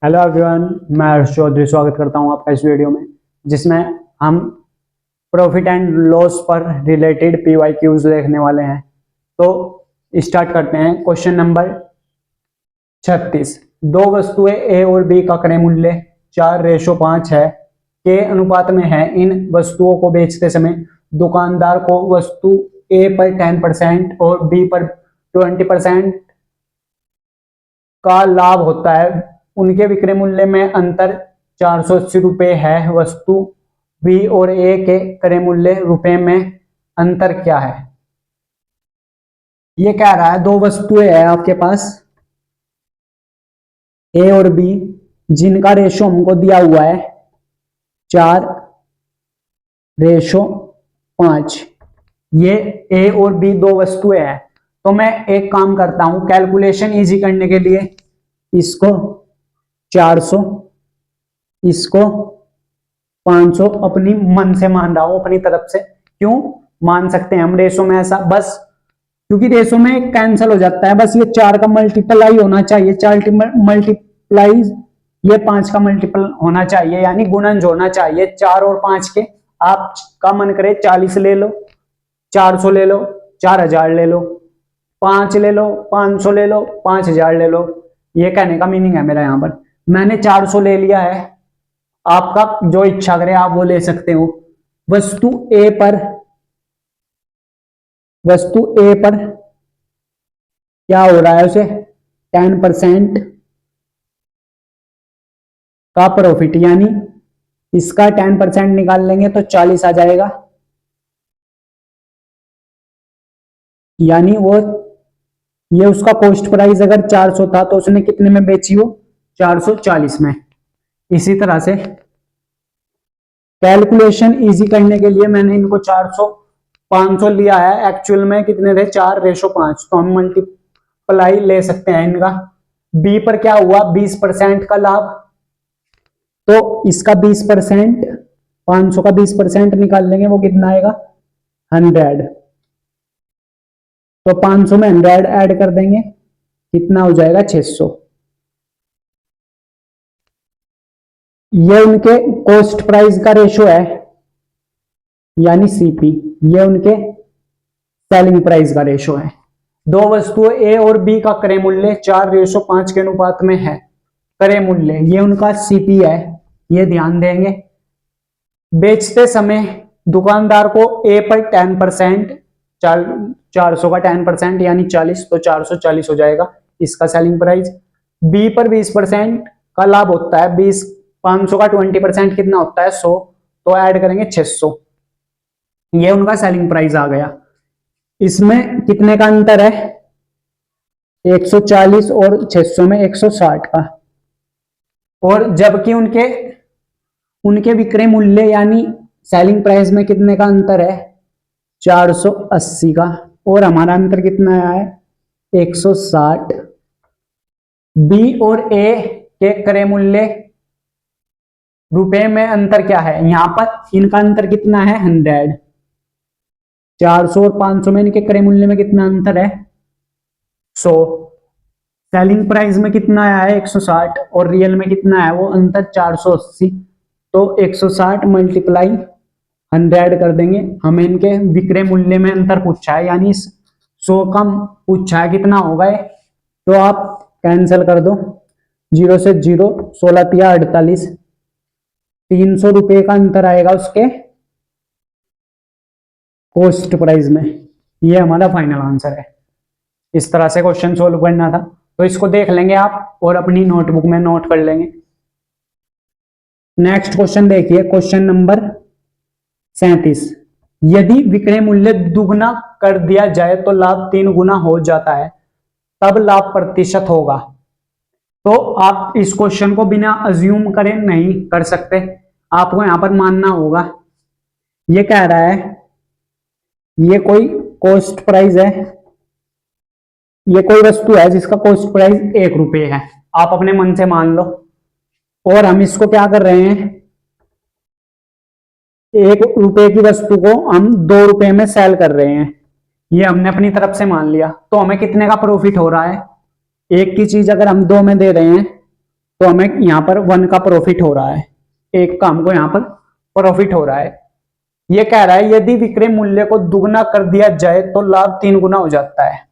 Hello everyone, मैं हर्ष चौधरी स्वागत करता हूं आपका इस वीडियो में, जिसमें हम प्रॉफिट एंड लॉस पर रिलेटेड पीवाईक्यूज देखने वाले हैं। तो स्टार्ट करते हैं। Question number 36। दो वस्तुएं ए और बी का क्रय मूल्य 4:5 है के अनुपात में है। इन वस्तुओं को बेचते समय दुकानदार को वस्तु ए पर 10% और बी पर 20% का लाभ होता है। उनके विक्रय मूल्य में अंतर 480 रुपये है। वस्तु बी और ए के क्रय मूल्य रुपए में अंतर क्या है? ये कह रहा है दो वस्तुएं हैं आपके पास ए और बी, जिनका रेशो हमको दिया हुआ है 4:5। ये ए और बी दो वस्तुएं हैं। तो मैं एक काम करता हूं, कैलकुलेशन इजी करने के लिए इसको 400, इसको 500 अपनी मन से मान रहा हूं, अपनी तरफ से। क्यों मान सकते हैं हम रेशो में ऐसा? बस क्योंकि रेशो में कैंसिल हो जाता है। बस ये 4 का मल्टीप्लाई होना चाहिए, 4 मल्टीप्लाई ये 5 का मल्टीपल होना चाहिए, यानी गुणन जोड़ना चाहिए 4 और 5 के। आपका मन करे 40 ले लो, 400 ले लो, 4000 ले लो, 5 ले लो, 500 ले लो, 5000 ले लो। ये कहने का मीनिंग है मेरा। यहां पर मैंने 400 ले लिया है, आपका जो इच्छा करे आप वो ले सकते हो। वस्तु ए पर क्या हो रहा है? उसे 10% का प्रॉफिट, यानी इसका 10% निकाल लेंगे तो 40 आ जाएगा। यानी वो ये उसका कॉस्ट प्राइस अगर 400 था तो उसने कितने में बेची? वो 440 में। इसी तरह से कैलकुलेशन इजी करने के लिए मैंने इनको 400 500 लिया है। एक्चुअल में कितने थे? 4:5। तो हम मल्टीप्लाई ले सकते हैं इनका। बी पर क्या हुआ? 20% का लाभ। तो इसका 20%, 500 का 20% निकाल लेंगे, वो कितना आएगा? 100। तो 500 में 100 ऐड कर देंगे, कितना हो जाएगा? 600। ये उनके कॉस्ट प्राइस का रेशो है, यानी सीपी। ये उनके सेलिंग प्राइस का रेशो है। दो वस्तुएं ए और बी का क्रय मूल्य 4:5 के अनुपात में है। क्रय मूल्य ये उनका सीपी है, ये ध्यान देंगे। बेचते समय दुकानदार को ए पर 10%, 400 का 10% यानी 40, तो 440 हो जाएगा इसका सेलिंग प्राइस। बी पर 20% का लाभ होता है। 500 का 20% कितना होता है? 100। तो ऐड करेंगे 600। ये उनका सेलिंग प्राइस आ गया। इसमें कितने का अंतर है? 140 और 600 में 160 का। और जबकि उनके उनके विक्रय मूल्य यानी सेलिंग प्राइस में कितने का अंतर है? 480 का। और हमारा अंतर कितना है? 160। बी और ए के क्रय मूल्य रुपए में अंतर क्या है? यहां पर इनका अंतर कितना है? 100। 400 और 500 में इनके क्रय मूल्य में कितना अंतर है? 100। सेलिंग प्राइस में कितना आया है? 160। और रियल में कितना है? वो अंतर 480। तो 160 मल्टीप्लाई 100 कर देंगे। हमें इनके विक्रय मूल्य में अंतर पूछा है, यानी 100 कम पूछा है। कितना होगा? तो आप कैंसिल कर दो, 0 से 0, 16 तिया 48, 300 रुपये का अंतर आएगा उसके कॉस्ट प्राइस में। ये हमारा फाइनल आंसर है। इस तरह से क्वेश्चन सोल्व करना था। तो इसको देख लेंगे आप और अपनी नोटबुक में नोट कर लेंगे। नेक्स्ट क्वेश्चन देखिए, क्वेश्चन नंबर 37। यदि विक्रय मूल्य दुगना कर दिया जाए तो लाभ 3 गुना हो जाता है, तब लाभ प्रतिशत होगा। तो आप इस क्वेश्चन को बिना अज्यूम करे नहीं कर सकते, आपको यहां पर मानना होगा। ये कह रहा है ये कोई कॉस्ट प्राइस है, ये कोई वस्तु है जिसका कॉस्ट प्राइस 1 रुपये है। आप अपने मन से मान लो। और हम इसको क्या कर रहे हैं? 1 रुपये की वस्तु को हम 2 रुपये में सेल कर रहे हैं। ये हमने अपनी तरफ से मान लिया। तो हमें कितने का प्रॉफिट हो रहा है? एक की चीज अगर हम 2 में दे रहे हैं तो हमें यहाँ पर 1 का प्रॉफिट हो रहा है, 1 का हमको यहाँ पर प्रॉफिट हो रहा है। ये कह रहा है यदि विक्रय मूल्य को दुगना कर दिया जाए तो लाभ 3 गुना हो जाता है।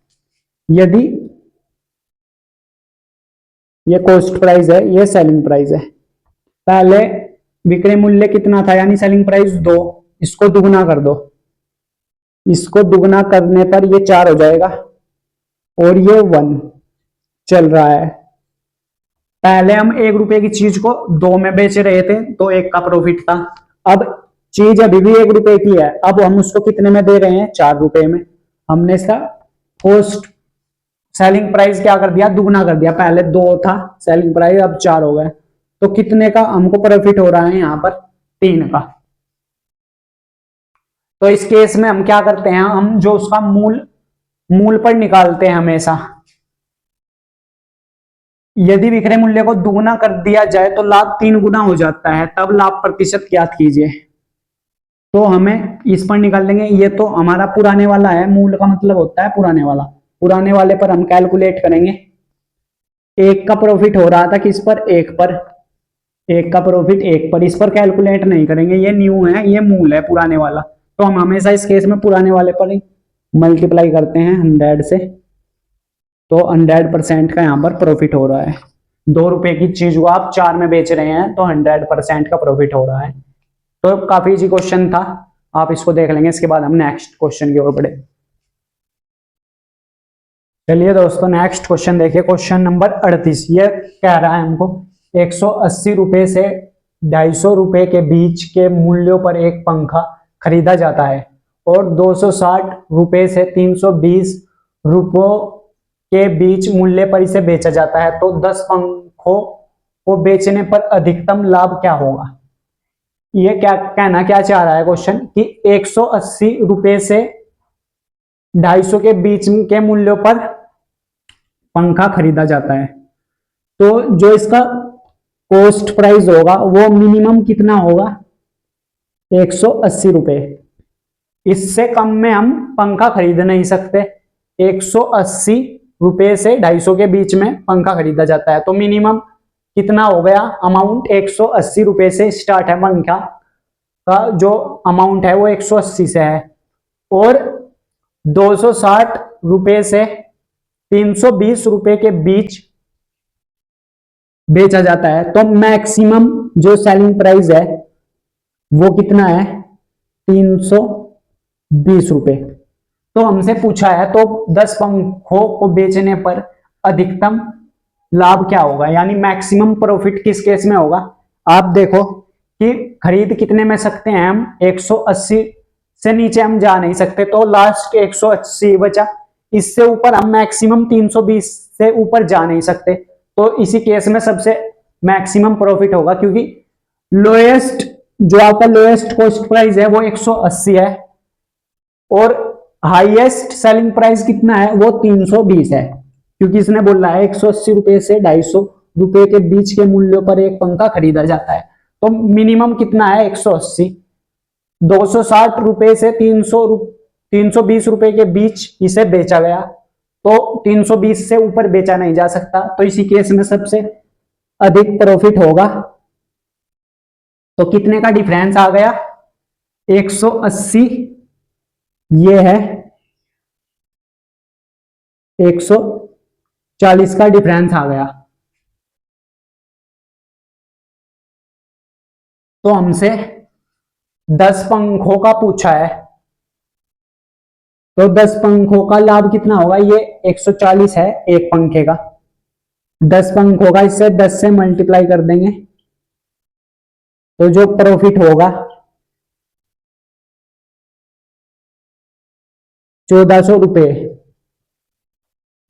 यदि ये कॉस्ट प्राइस है, ये सेलिंग प्राइस है। पहले विक्रय मूल्य कितना था यानी सेलिंग प्राइस 2, इसको दुगना कर दो, इसको दुगना करने पर ये 4 हो जाएगा और ये 1 चल रहा है। पहले हम 1 रुपए की चीज को 2 में बेच रहे थे तो 1 का प्रॉफिट था। अब चीज अभी भी 1 रुपए की है, अब हम उसको कितने में दे रहे हैं, 4 रुपए में। हमने इसका कॉस्ट सेलिंग प्राइस क्या कर दिया, दुगना कर दिया। पहले 2 था सेलिंग प्राइस, अब 4 हो गए। तो कितने का हमको प्रॉफिट हो रहा है यहाँ पर, 3 का। तो इस केस में हम क्या करते हैं, हम जो उसका मूल पर निकालते हैं हमेशा। यदि विक्रय मूल्य को दुगना कर दिया जाए तो लाभ 3 गुना हो जाता है, तब लाभ प्रतिशत ज्ञात कीजिए। तो हमें इस पर निकाल लेंगे। ये तो हमारा पुराने वाला है, मूल का मतलब होता है पुराने वाला। पुराने वाले पर हम कैलकुलेट करेंगे। 1 का प्रॉफिट हो रहा था किस पर, 1 पर। 1 का प्रॉफिट 1 पर, इस पर कैलकुलेट नहीं करेंगे, ये न्यू है, ये मूल है पुराने वाला। तो हम हमेशा इस केस में पुराने वाले पर ही मल्टीप्लाई करते हैं 100 से। तो 100% का यहाँ पर प्रॉफिट हो रहा है। 2 रुपए की चीज को आप 4 में बेच रहे हैं तो 100% का प्रॉफिट हो रहा है। तो काफी इजी क्वेश्चन था, आप इसको देख लेंगे। इसके बाद हम नेक्स्ट क्वेश्चन की ओर बढ़े। चलिए दोस्तों नेक्स्ट क्वेश्चन देखिए, क्वेश्चन नंबर 38। ये कह रहा है हमको 180 रुपए से 250 रुपए के बीच के मूल्यों पर एक पंखा खरीदा जाता है और 260 रुपए से 320 रुपयों के बीच मूल्य पर इसे बेचा जाता है, तो 10 पंखों को बेचने पर अधिकतम लाभ क्या होगा। ये क्या कहना क्या चाह रहा है क्वेश्चन, कि 180 रुपए से 250 के बीच के मूल्यों पर पंखा खरीदा जाता है, तो जो इसका कॉस्ट प्राइस होगा वो मिनिमम कितना होगा, 180 रुपए। इससे कम में हम पंखा खरीद नहीं सकते। 180 रुपए से 250 के बीच में पंखा खरीदा जाता है, तो मिनिमम कितना हो गया अमाउंट, 180 रुपए से स्टार्ट है। पंखा का जो अमाउंट है वो 180 से है और 260 रुपए से 320 रुपए के बीच बेचा जाता है, तो मैक्सिमम जो सेलिंग प्राइस है वो कितना है, 320 रुपए। तो हमसे पूछा है तो 10 पंखों को बेचने पर अधिकतम लाभ क्या होगा, यानी मैक्सिमम प्रॉफिट किस केस में होगा। आप देखो कि खरीद कितने में सकते हैं हम, 180 से नीचे हम जा नहीं सकते, तो लास्ट 180 बचा। इससे ऊपर हम मैक्सिमम 320 से ऊपर जा नहीं सकते, तो इसी केस में सबसे मैक्सिमम प्रॉफिट होगा, क्योंकि लोएस्ट जो आपका लोएस्ट कॉस्ट प्राइस है वो 180 है और हाईएस्ट सेलिंग प्राइस कितना है, वो 320 है। क्योंकि इसने बोला है 180 रुपए से 250 रुपए के बीच के मूल्यों पर एक पंखा खरीदा जाता है, तो मिनिमम कितना है 180। 260 रुपए से 320 रुपए के बीच इसे बेचा गया, तो 320 से ऊपर बेचा नहीं जा सकता, तो इसी केस में सबसे अधिक प्रॉफिट होगा। तो कितने का डिफरेंस आ गया, 180, ये है 140 का डिफरेंस आ गया। तो हमसे 10 पंखों का पूछा है, तो 10 पंखों का लाभ कितना होगा, ये 140 है एक पंखे का। 10 पंखों का इससे 10 से मल्टीप्लाई कर देंगे, तो जो प्रॉफिट होगा 1400 रुपए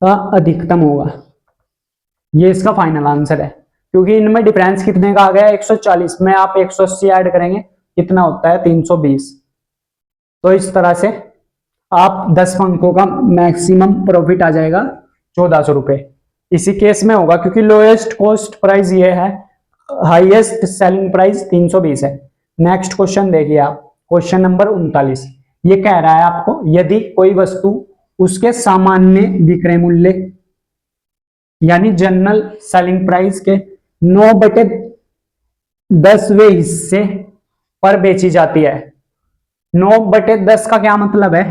का अधिकतम होगा। ये इसका फाइनल आंसर है, क्योंकि इनमें डिफरेंस कितने का आ गया, 140 में आप 180 ऐड करेंगे कितना होता है, 320। तो इस तरह से आप 10 पंखों का मैक्सिमम प्रॉफिट आ जाएगा 1400 रुपए। इसी केस में होगा क्योंकि लोएस्ट कॉस्ट प्राइस ये है, हाईएस्ट सेलिंग प्राइस 320 है। नेक्स्ट क्वेश्चन देखिए आप, क्वेश्चन नंबर 39। ये कह रहा है आपको यदि कोई वस्तु उसके सामान्य विक्रय मूल्य यानी जनरल सेलिंग प्राइस के 9/10वें हिस्से पर बेची जाती है। 9/10 का क्या मतलब है?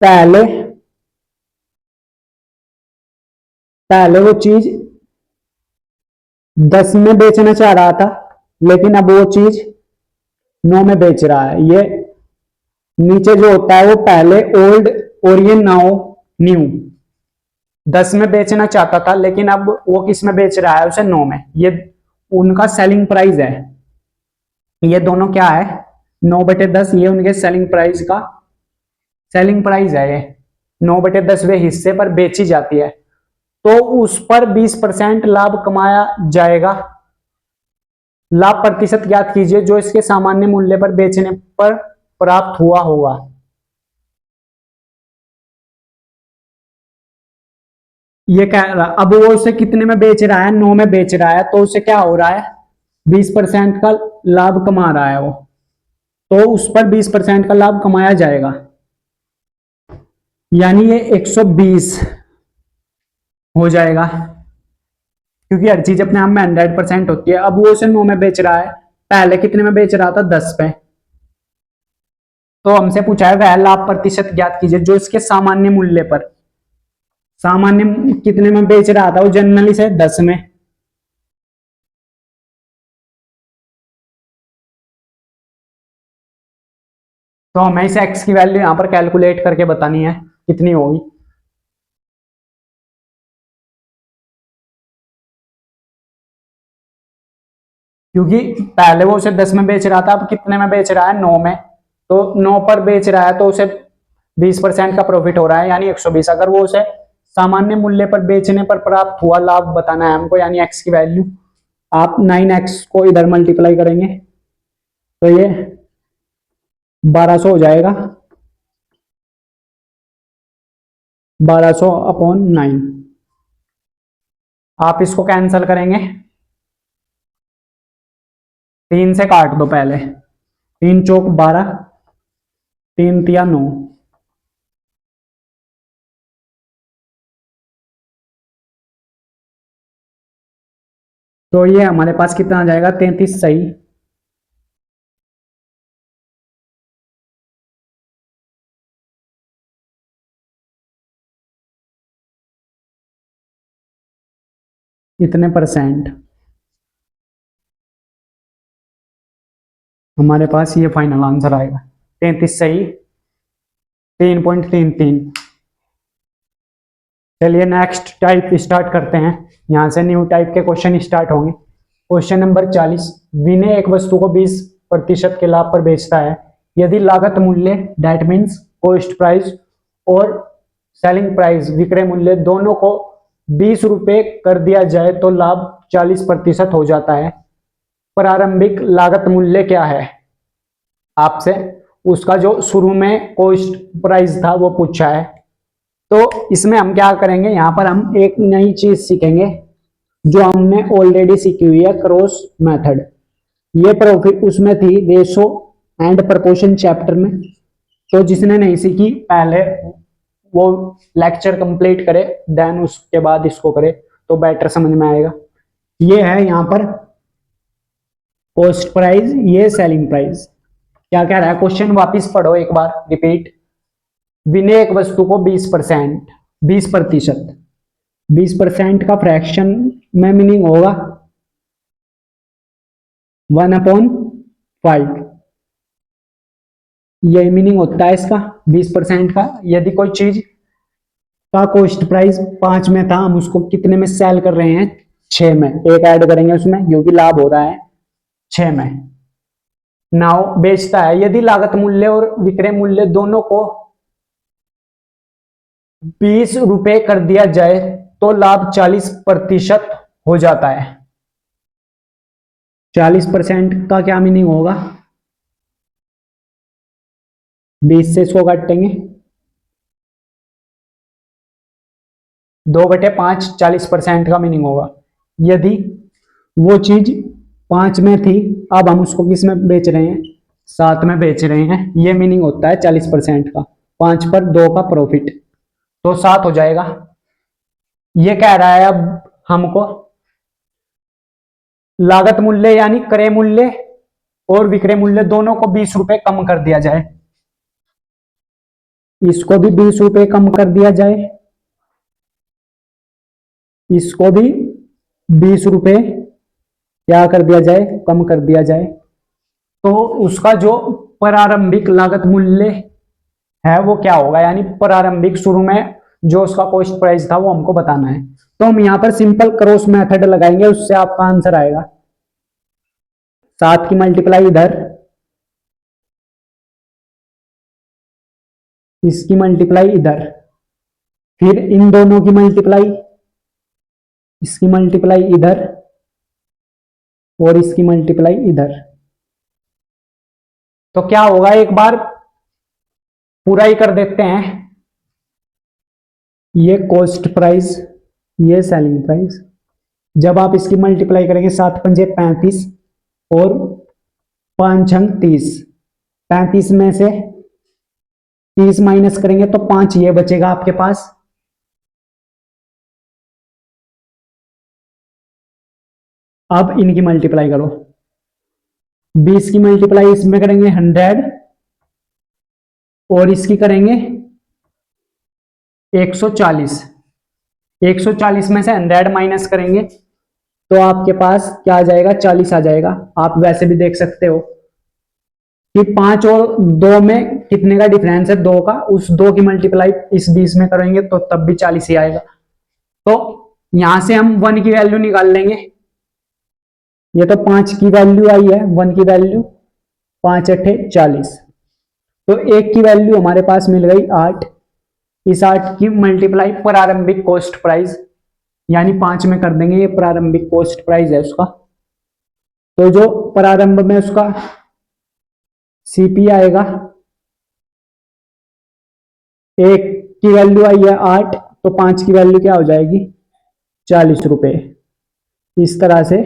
पहले पहले वो चीज 10 में बेचना चाह रहा था, लेकिन अब वो चीज 9 में बेच रहा है। ये नीचे जो होता है वो पहले ओल्ड और ये नाउ न्यू। 10 में बेचना चाहता था, लेकिन अब वो किस में बेच रहा है? उसे 9 में। ये उनका सेलिंग प्राइस है। ये दोनों क्या है? 9/10 ये उनके सेलिंग प्राइस है। ये 9/10वें हिस्से पर बेची जाती है, तो उस पर 20% लाभ कमाया जाएगा। लाभ प्रतिशत ज्ञात कीजिए जो इसके सामान्य मूल्य पर बेचने पर प्राप्त हुआ होगा। ये कह रहा, अब वो उसे कितने में बेच रहा है? 9 में बेच रहा है, तो उसे क्या हो रहा है? 20% का लाभ कमा रहा है वो, तो उस पर 20% का लाभ कमाया जाएगा। यानी ये 120 हो जाएगा, क्योंकि हर चीज अपने आप में 100% होती है। अब वो उसे 9 में बेच रहा है, पहले कितने में बेच रहा था? 10 पे। तो हमसे पूछा है वह लाभ प्रतिशत ज्ञात कीजिए जो इसके सामान्य मूल्य पर, सामान्य कितने में बेच रहा था वो? जनरली से 10 में। तो हमें इस एक्स की वैल्यू यहां पर कैलकुलेट करके बतानी है कितनी होगी। क्योंकि पहले वो उसे 10 में बेच रहा था, अब कितने में बेच रहा है? 9 में। तो 9 पर बेच रहा है, तो उसे 20% का प्रॉफिट हो रहा है, यानी 120। अगर वो उसे सामान्य मूल्य पर बेचने पर प्राप्त हुआ लाभ बताना है हमको, यानी एक्स की वैल्यू। आप 9x को इधर मल्टीप्लाई करेंगे तो ये 1200 हो जाएगा। 1200/9। आप इसको कैंसिल करेंगे, 3 से काट दो पहले। 3 चौक 12, 3 तिया 9। तो ये हमारे पास कितना आ जाएगा? 33 सही। इतने परसेंट हमारे पास ये फाइनल आंसर आएगा। 33 सही, 3.33। चलिए नेक्स्ट टाइप स्टार्ट करते हैं। यहां से न्यू टाइप के क्वेश्चन स्टार्ट होंगे। Question number 40। विनय एक वस्तु को 20% के लाभ पर बेचता है। यदि लागत मूल्य दैट मीन्स कॉस्ट प्राइस और सेलिंग प्राइस विक्रय मूल्य दोनों को 20 रुपए कर दिया जाए तो लाभ 40% हो जाता है। प्रारंभिक लागत मूल्य क्या है? आपसे उसका जो शुरू में कॉस्ट प्राइस था वो पूछा है। तो इसमें हम क्या करेंगे? यहां पर हम एक नई चीज सीखेंगे जो हमने ऑलरेडी सीखी हुई है, क्रॉस मेथड। ये प्रॉफिट उसमें थी रेशो एंड प्रपोर्शन चैप्टर में। तो जिसने नहीं सीखी पहले वो लेक्चर कंप्लीट करे, देन उसके बाद इसको करे तो बेटर समझ में आएगा। ये है यहां पर कॉस्ट प्राइस, ये सेलिंग प्राइस। क्या कह रहा है क्वेश्चन? वापिस पढ़ो एक बार, रिपीट। विनय एक वस्तु को 20%, 20%, 20% का फ्रैक्शन में मीनिंग होगा 1/5। यही मीनिंग होता है इसका 20% का। यदि कोई चीज का कॉस्ट प्राइस 5 में था, हम उसको कितने में सेल कर रहे हैं? 6 में। एक ऐड करेंगे उसमें क्योंकि लाभ हो रहा है 6 में। नाउ बेचता है। यदि लागत मूल्य और विक्रय मूल्य दोनों को 20 रुपए कर दिया जाए तो लाभ 40% हो जाता है। 40% का क्या मीनिंग होगा? 20 से इसको काटेंगे, 2/5 40% का मीनिंग होगा। यदि वो चीज 5 में थी, अब हम उसको किस में बेच रहे हैं? 7 में बेच रहे हैं। ये मीनिंग होता है 40% का। 5 पर 2 का प्रॉफिट, तो 7 हो जाएगा। ये कह रहा है अब हमको लागत मूल्य यानी क्रय मूल्य और विक्रय मूल्य दोनों को 20 रुपए कम कर दिया जाए। इसको भी 20 रुपए कम कर दिया जाए, इसको भी 20 रुपए क्या कर दिया जाए, कम कर दिया जाए। तो उसका जो प्रारंभिक लागत मूल्य है वो क्या होगा, यानी प्रारंभिक शुरू में जो उसका कॉस्ट प्राइस था वो हमको बताना है। तो हम यहां पर सिंपल क्रॉस मेथड लगाएंगे, उससे आपका आंसर आएगा। 7 की मल्टीप्लाई इधर, इसकी मल्टीप्लाई इधर, फिर इन दोनों की मल्टीप्लाई, इसकी मल्टीप्लाई इधर और इसकी मल्टीप्लाई इधर। तो क्या होगा, एक बार पूरा ही कर देते हैं। ये कॉस्ट प्राइस, ये सेलिंग प्राइस। जब आप इसकी मल्टीप्लाई करेंगे 7 पंजे 35 और 5 छंग 30, 35 में से 30 माइनस करेंगे तो 5 ये बचेगा आपके पास। अब इनकी मल्टीप्लाई करो, 20 की मल्टीप्लाई इसमें करेंगे 100 और इसकी करेंगे 140। 140 में से 100 माइनस करेंगे तो आपके पास क्या आ जाएगा, 40 आ जाएगा। आप वैसे भी देख सकते हो कि 5 और 2 में कितने का डिफरेंस है, 2 का। उस 2 की मल्टीप्लाई इस 20 में करेंगे तो तब भी 40 ही आएगा। तो यहां से हम 1 की वैल्यू निकाल लेंगे। ये तो 5 की वैल्यू आई है, 1 की वैल्यू 5 अट्ठे 40, तो 1 की वैल्यू हमारे पास मिल गई 8। इस 8 की मल्टीप्लाई प्रारंभिक कॉस्ट प्राइस यानी 5 में कर देंगे, ये प्रारंभिक कॉस्ट प्राइस है उसका। तो जो प्रारंभ में उसका सीपी आएगा, 1 की वैल्यू आई है 8, तो 5 की वैल्यू क्या हो जाएगी, 40 रुपए। इस तरह से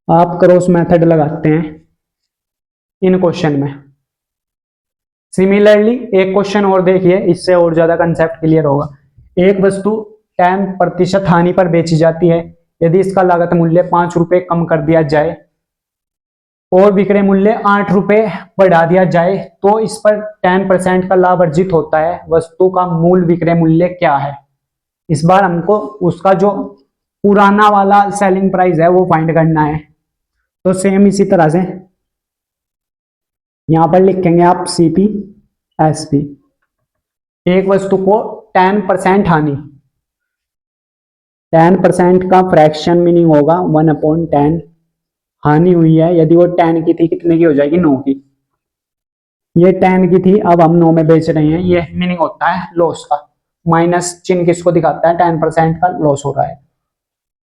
आप क्रॉस मेथड लगाते हैं इन क्वेश्चन में। सिमिलरली एक क्वेश्चन और देखिए, इससे और ज्यादा कंसेप्ट क्लियर होगा। एक वस्तु 10% हानि पर बेची जाती है। यदि इसका लागत मूल्य 5 रुपए कम कर दिया जाए और विक्रय मूल्य 8 रुपए बढ़ा दिया जाए तो इस पर 10% का लाभ अर्जित होता है। वस्तु का मूल विक्रय मूल्य क्या है। इस बार हमको उसका जो पुराना वाला सेलिंग प्राइस है वो फाइंड करना है। तो सेम इसी तरह से यहां पर लिखेंगे आप सीपी एसपी। एक वस्तु को 10% हानि, 10% का फ्रैक्शन मीनिंग होगा 1/10 हानि हुई है। यदि वो 10 की थी, कितने की हो जाएगी, 9 की। ये 10 की थी, अब हम 9 में बेच रहे हैं, ये मीनिंग होता है लॉस का। माइनस चिन्ह किसको दिखाता है, 10% का लॉस हो रहा है।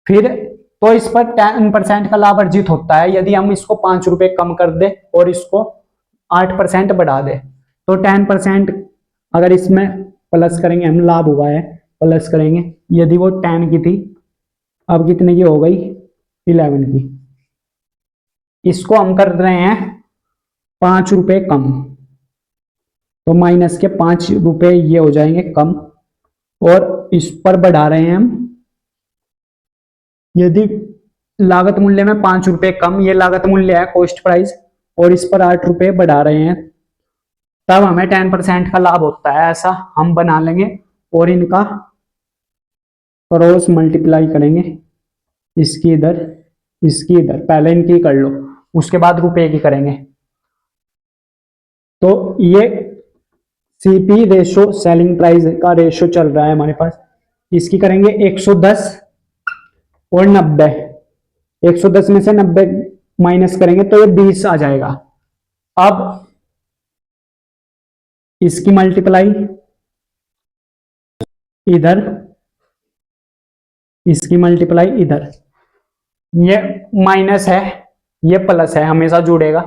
फिर तो इस पर 10% का लाभ अर्जित होता है यदि हम इसको 5 रुपए कम कर दे और इसको 8% बढ़ा दे। तो 10% अगर इसमें प्लस करेंगे हम, लाभ हुआ है प्लस करेंगे। यदि वो 10 की थी, अब कितने की हो गई, 11 की। इसको हम कर रहे हैं 5 रुपए कम, तो माइनस के 5 रुपए ये हो जाएंगे कम, और इस पर बढ़ा रहे हैं हम। यदि लागत मूल्य में 5 रुपए कम, ये लागत मूल्य है कॉस्ट प्राइस, और इस पर 8 रुपए बढ़ा रहे हैं, तब हमें 10% का लाभ होता है। ऐसा हम बना लेंगे और इनका क्रॉस मल्टीप्लाई करेंगे, इसकी इधर इसकी इधर। पहले इनकी कर लो, उसके बाद रुपए की करेंगे। तो ये सीपी रेशो सेलिंग प्राइस का रेशो चल रहा है हमारे पास। इसकी करेंगे 110 और 90। 110 में से 90 माइनस करेंगे तो ये 20 आ जाएगा। अब इसकी मल्टीप्लाई इधर, इसकी मल्टीप्लाई इधर। ये माइनस है, ये प्लस है, हमेशा जुड़ेगा,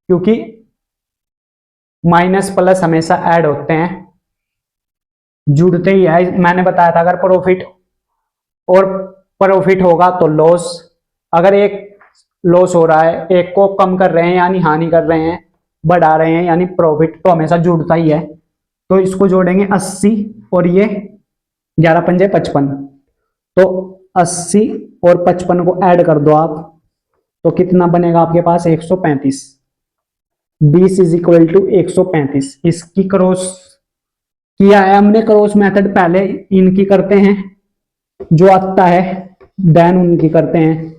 क्योंकि माइनस प्लस हमेशा ऐड होते हैं, जुड़ते ही है। मैंने बताया था अगर प्रॉफिट होगा तो लॉस। अगर एक लॉस हो रहा है, एक को कम कर रहे हैं यानी हानि कर रहे हैं, बढ़ा रहे हैं यानी प्रॉफिट, तो हमेशा जुड़ता ही है। तो इसको जोड़ेंगे 80 और ये 11 पंजे 55, तो 80 और 55 को ऐड कर दो आप, तो कितना बनेगा आपके पास? 135। 20 इज इक्वल टू 135। इसकी क्रॉस किया है हमने, क्रॉस मेथड पहले इनकी करते हैं जो आता है, देन उनकी करते हैं।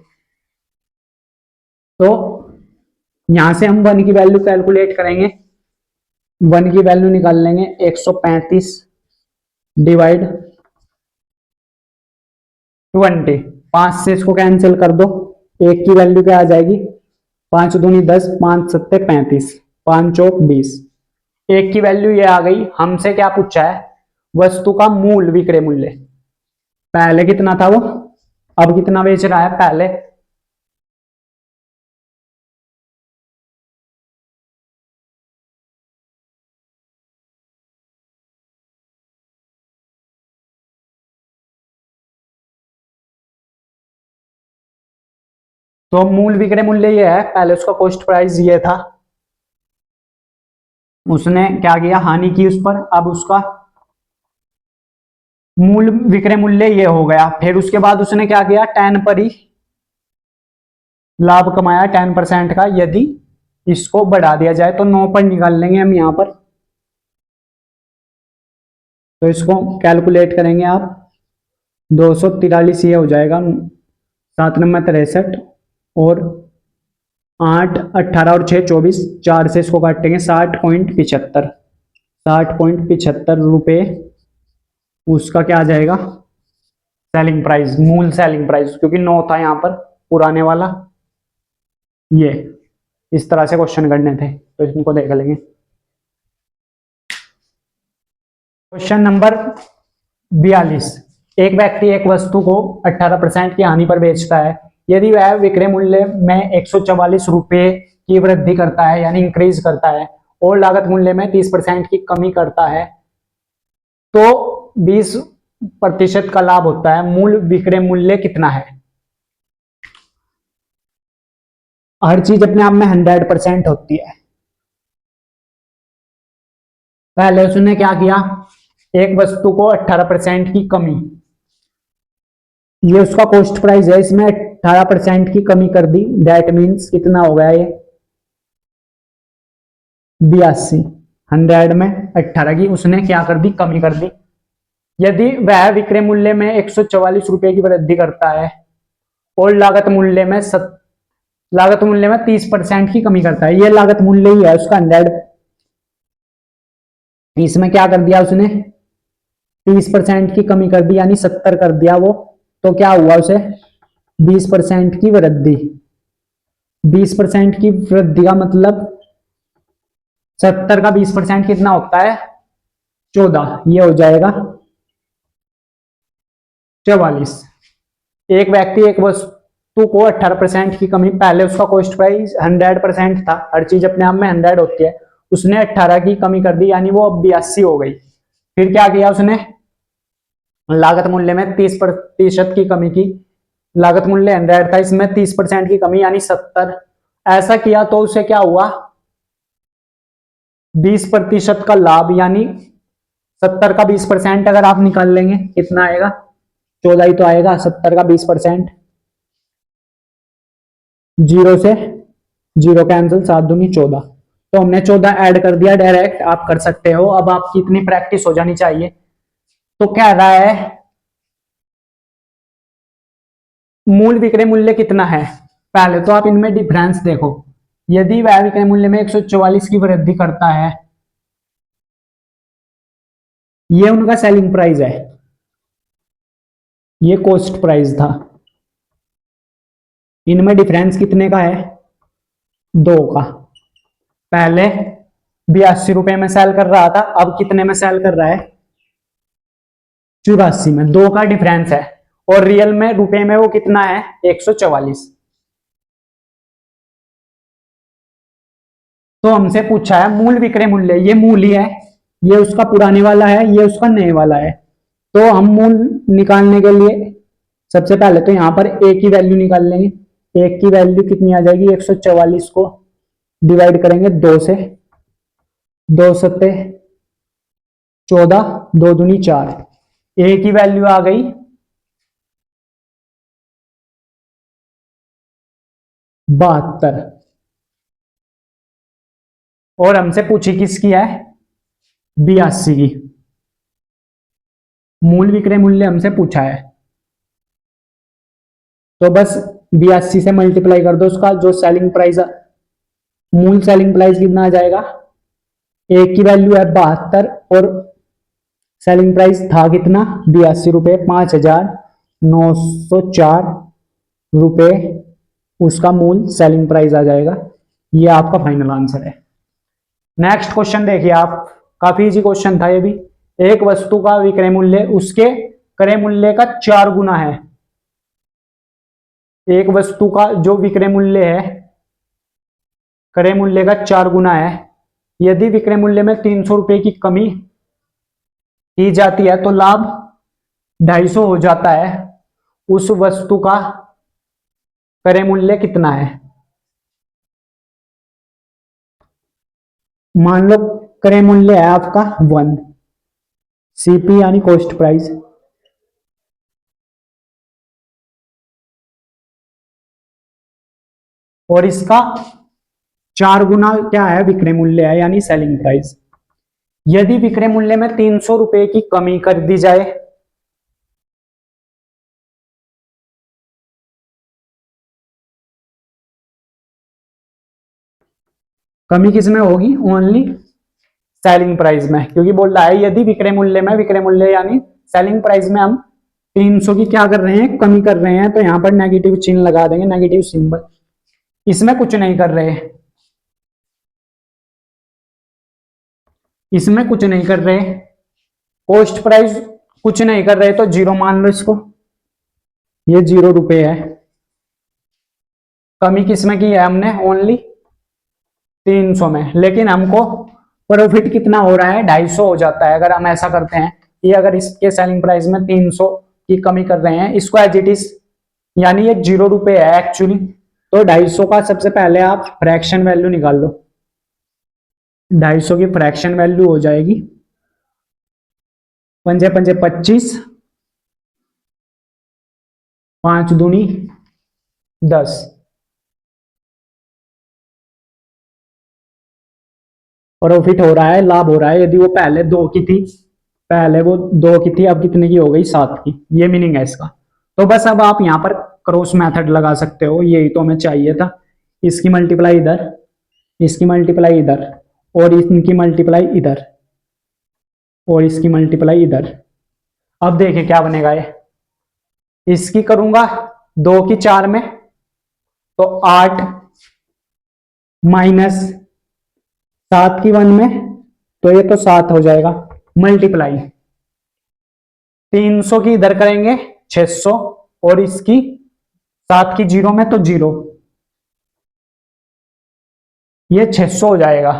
तो यहां से हम 1 की वैल्यू कैलकुलेट करेंगे। 1 की वैल्यू निकाल लेंगे, 135 डिवाइड 20। 5 से इसको कैंसिल कर दो, 1 की वैल्यू क्या आ जाएगी? 5 दूनी 10, 5 सत्ते 35, 5 चौक 20। 1 की वैल्यू ये आ गई। हमसे क्या पूछा है? वस्तु का मूल विक्रय मूल्य। पहले कितना था वो, अब कितना बेच रहा है? पहले तो मूल विक्रय मूल्य ये है, पहले उसका कॉस्ट प्राइस ये था, उसने क्या किया? हानि की उस पर, अब उसका मूल विक्रय मूल्य ये हो गया। फिर उसके बाद उसने क्या किया? 10 पर ही लाभ कमाया, 10% का। यदि इसको बढ़ा दिया जाए तो 9 पर निकाल लेंगे हम यहां पर। तो इसको कैलकुलेट करेंगे आप, 243 ये हो जाएगा, 7 नंबर 63 और 8 18 और 6 24, 4 से इसको काटेंगे, 60.75। 60.75 रुपए उसका क्या आ जाएगा? सेलिंग प्राइस, मूल सेलिंग प्राइस, क्योंकि 9 था यहां पर पुराने वाला। ये इस तरह से क्वेश्चन करने थे, तो इनको देख लेंगे। Question number 42। एक व्यक्ति एक वस्तु को 18% की हानि पर बेचता है। यदि वह विक्रय मूल्य में 144 रुपए की वृद्धि करता है, यानी इंक्रीज करता है, और लागत मूल्य में 30% की कमी करता है, तो 20% का लाभ होता है। मूल विक्रय मूल्य कितना है? हर चीज अपने आप में 100% होती है। पहले उसने क्या किया? एक वस्तु को 18% की कमी, ये उसका कॉस्ट प्राइस है, इसमें 18% की कमी कर दी। दैट मीन्स कितना हो गया ये? 82। 100 में 18 की उसने क्या कर दी? कमी कर दी। यदि वह विक्रय मूल्य में 144 रुपए की वृद्धि करता है और लागत मूल्य में 30% की कमी करता है, ये लागत मूल्य ही है उसका 100। इसमें क्या कर दिया उसने? 30% की कमी कर दी, यानी 70 कर दिया वो। तो क्या हुआ उसे? 20% की वृद्धि। 20% की वृद्धि का मतलब 70 का 20% कितना होता है? 14। ये हो जाएगा 44। एक व्यक्ति एक वस्तु को 18% की कमी, पहले उसका कॉस्ट प्राइस 100% था, हर चीज अपने आप में 100 होती है, उसने 18 की कमी कर दी, यानी वो अब 82 हो गई। फिर क्या किया उसने? लागत मूल्य में 30% की कमी की। लागत मूल्य 100 था, इसमें 30% की कमी यानी 70। ऐसा किया तो उसे क्या हुआ? 20% का लाभ, यानी 70 का 20% अगर आप निकाल लेंगे कितना आएगा? 14 ही तो आएगा। 70 का 20%, जीरो से जीरो कैंसिल, 7 दूनी 14। तो हमने 14 ऐड कर दिया डायरेक्ट, आप कर सकते हो। अब आपकी इतनी प्रैक्टिस हो जानी चाहिए। तो कह रहा है मूल विक्रय मूल्य कितना है। पहले तो आप इनमें डिफरेंस देखो। यदि वह विक्रय मूल्य में 144 की वृद्धि करता है, ये उनका सेलिंग प्राइस है, ये कॉस्ट प्राइस था। इनमें डिफरेंस कितने का है? 2 का। पहले 82 रुपए में सेल कर रहा था, अब कितने में सेल कर रहा है? 84 में। 2 का डिफरेंस है। और रियल में रुपए में वो कितना है? 144। तो हमसे पूछा है मूल विक्रय मूल्य, ये मूल ही है, ये उसका पुराने वाला है, ये उसका नए वाला है। तो हम मूल निकालने के लिए सबसे पहले तो यहां पर ए की वैल्यू निकाल लेंगे। ए की वैल्यू कितनी आ जाएगी? 144 को डिवाइड करेंगे 2 से, 2 सत्ते 14, 2 दूनी 4। ए की वैल्यू आ गई 72। और हमसे पूछी किसकी है, 82 की। मूल विक्रय मूल्य हमसे पूछा है, तो बस 82 से मल्टीप्लाई कर दो उसका जो सेलिंग प्राइस, मूल सेलिंग प्राइस कितना आ जाएगा, एक की वैल्यू है 72 और सेलिंग प्राइस था कितना, 82 रुपये, 5,904 रुपये उसका मूल सेलिंग प्राइस आ जाएगा। ये आपका फाइनल आंसर है। नेक्स्ट क्वेश्चन देखिए आप, काफी इजी क्वेश्चन था ये भी। एक वस्तु का विक्रय मूल्य उसके क्रय मूल्य का 4 गुना है। एक वस्तु का जो विक्रय मूल्य है क्रय मूल्य का 4 गुना है। यदि विक्रय मूल्य में 300 रुपए की कमी की जाती है तो लाभ 250 हो जाता है। उस वस्तु का क्रय मूल्य कितना है। मान लो क्रय मूल्य है आपका 1, सीपी यानी कॉस्ट प्राइस। और इसका 4 गुना क्या है, विक्रय मूल्य है यानी सेलिंग प्राइस। यदि विक्रय मूल्य में 300 रुपए की कमी कर दी जाए कमी किसमें होगी, ओनली सेलिंग प्राइस में, क्योंकि बोल रहा है यदि विक्रय मूल्य में, विक्रय मूल्य यानी सेलिंग प्राइस में हम 300 की क्या कर रहे हैं, कमी कर रहे हैं, तो यहां पर नेगेटिव चिन्ह लगा देंगे, नेगेटिव सिंबल। इसमें कुछ नहीं कर रहे, इसमें कुछ नहीं कर रहे, कॉस्ट प्राइस कुछ नहीं कर रहे तो 0 मान लो इसको, ये 0 रुपए है। कमी किसमें की है हमने, ओनली 300 में, लेकिन हमको प्रॉफिट कितना हो रहा है, 250 हो जाता है। अगर हम ऐसा करते हैं, ये अगर इसके सेलिंग प्राइस में 300 की कमी कर रहे हैं, इसको एज इट इज, यानी ये 0 रुपए है एक्चुअली, तो 250 का सबसे पहले आप फ्रैक्शन वैल्यू निकाल लो। 250 की फ्रैक्शन वैल्यू हो जाएगी 5 पंजे 25, 5 दूनी 10। प्रॉफिट हो रहा है, लाभ हो रहा है। यदि वो पहले 2 की थी, पहले वो 2 की थी, अब कितने की हो गई, 7 की। ये मीनिंग है इसका। तो बस अब आप यहां पर क्रॉस मेथड लगा सकते हो, यही तो हमें चाहिए था। इसकी मल्टीप्लाई इधर, इसकी मल्टीप्लाई इधर, और इनकी मल्टीप्लाई इधर, और इसकी मल्टीप्लाई इधर। अब देखिए क्या बनेगा ये, इसकी करूंगा 2 की 4 में तो 8, माइनस 7 की 1 में तो ये तो 7 हो जाएगा, मल्टीप्लाई 300 की इधर करेंगे 600, और इसकी 7 की 0 में तो 0, ये 600 हो जाएगा।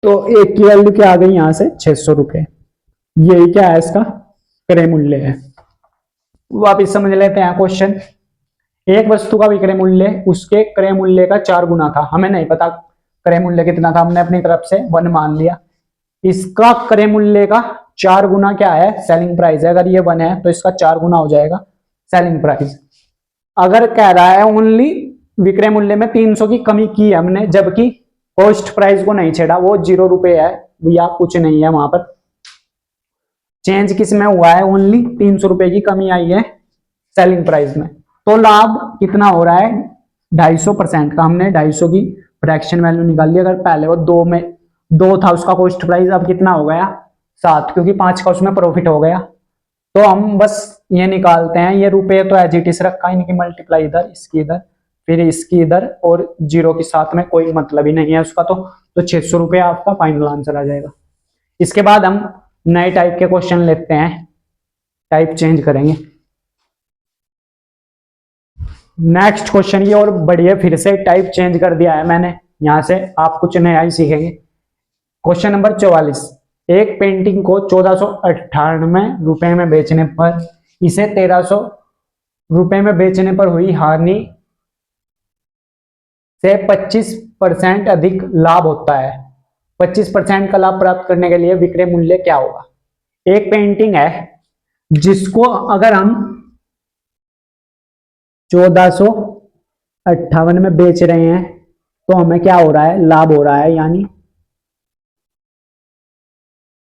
तो एक की वैल्यू क्या आ गई यहां से, 600 रुपए। यही क्या है, इसका क्रय मूल्य है। वापिस समझ लेते हैं क्वेश्चन। एक वस्तु का विक्रय मूल्य उसके क्रय मूल्य का 4 गुना था। हमें नहीं पता क्रय मूल्य कितना था, हमने अपनी तरफ से 1 मान लिया। इसका क्रय मूल्य का 4 गुना क्या है, सेलिंग प्राइस है। अगर ये 1 है तो इसका 4 गुना हो जाएगा सेलिंग प्राइस। अगर कह रहा है ओनली विक्रय मूल्य में 300 की कमी की है हमने, जबकि कॉस्ट प्राइस को नहीं छेड़ा, वो 0 रुपए है या कुछ नहीं है, वहां पर चेंज किस में हुआ है, ओनली 300 रुपए की कमी आई है सेलिंग प्राइस में। तो लाभ कितना हो रहा है, 250% का। हमने 250 की फ्रैक्शन वैल्यू निकाल ली। अगर पहले वो 2 था उसका कॉस्ट प्राइस, अब कितना हो गया, 7, क्योंकि 5 का उसमें प्रॉफिट हो गया। तो हम बस ये निकालते हैं, ये रुपए तो एज इट इज रखा, इनकी मल्टीप्लाई इधर, इसकी इधर, फिर इसकी इधर, और 0 के साथ में कोई मतलब ही नहीं है उसका। तो 600 रुपये आपका फाइनल आंसर आ जाएगा। इसके बाद हम नए टाइप के क्वेश्चन लेते हैं, टाइप चेंज करेंगे। नेक्स्ट क्वेश्चन ये और बढ़िया, फिर से टाइप चेंज कर दिया है मैंने, यहां से आप कुछ नया ही सीखेंगे। क्वेश्चन नंबर 44, एक पेंटिंग को 1498 रुपए में बेचने पर इसे 1300 रुपए में बेचने पर हुई हानि से 25% अधिक लाभ होता है। 25% का लाभ प्राप्त करने के लिए विक्रय मूल्य क्या होगा। एक पेंटिंग है जिसको अगर हम 1400 58 में बेच रहे हैं तो हमें क्या हो रहा है, लाभ हो रहा है, यानी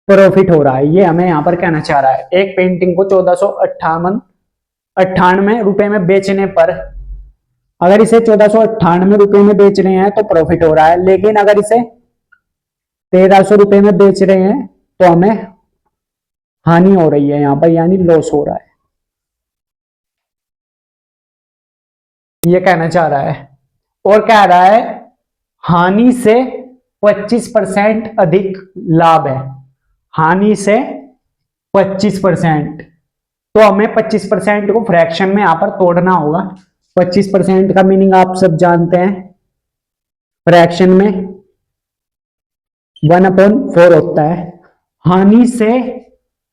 प्रॉफिट हो रहा है। ये हमें यहाँ पर कहना चाह रहा है। एक पेंटिंग को 1498 रुपए में बेचने पर, अगर इसे 1498 रुपए में बेच रहे हैं तो प्रॉफिट हो रहा है, लेकिन अगर इसे 1300 रुपए में बेच रहे हैं तो हमें हानि हो रही है यहाँ पर, यानी लॉस हो रहा है। ये कहना चाह रहा है। और कह रहा है हानि से 25% अधिक लाभ है। हानि से 25%, तो हमें 25% को फ्रैक्शन में यहां पर तोड़ना होगा। 25% का मीनिंग आप सब जानते हैं, फ्रैक्शन में 1/4 होता है। हानि से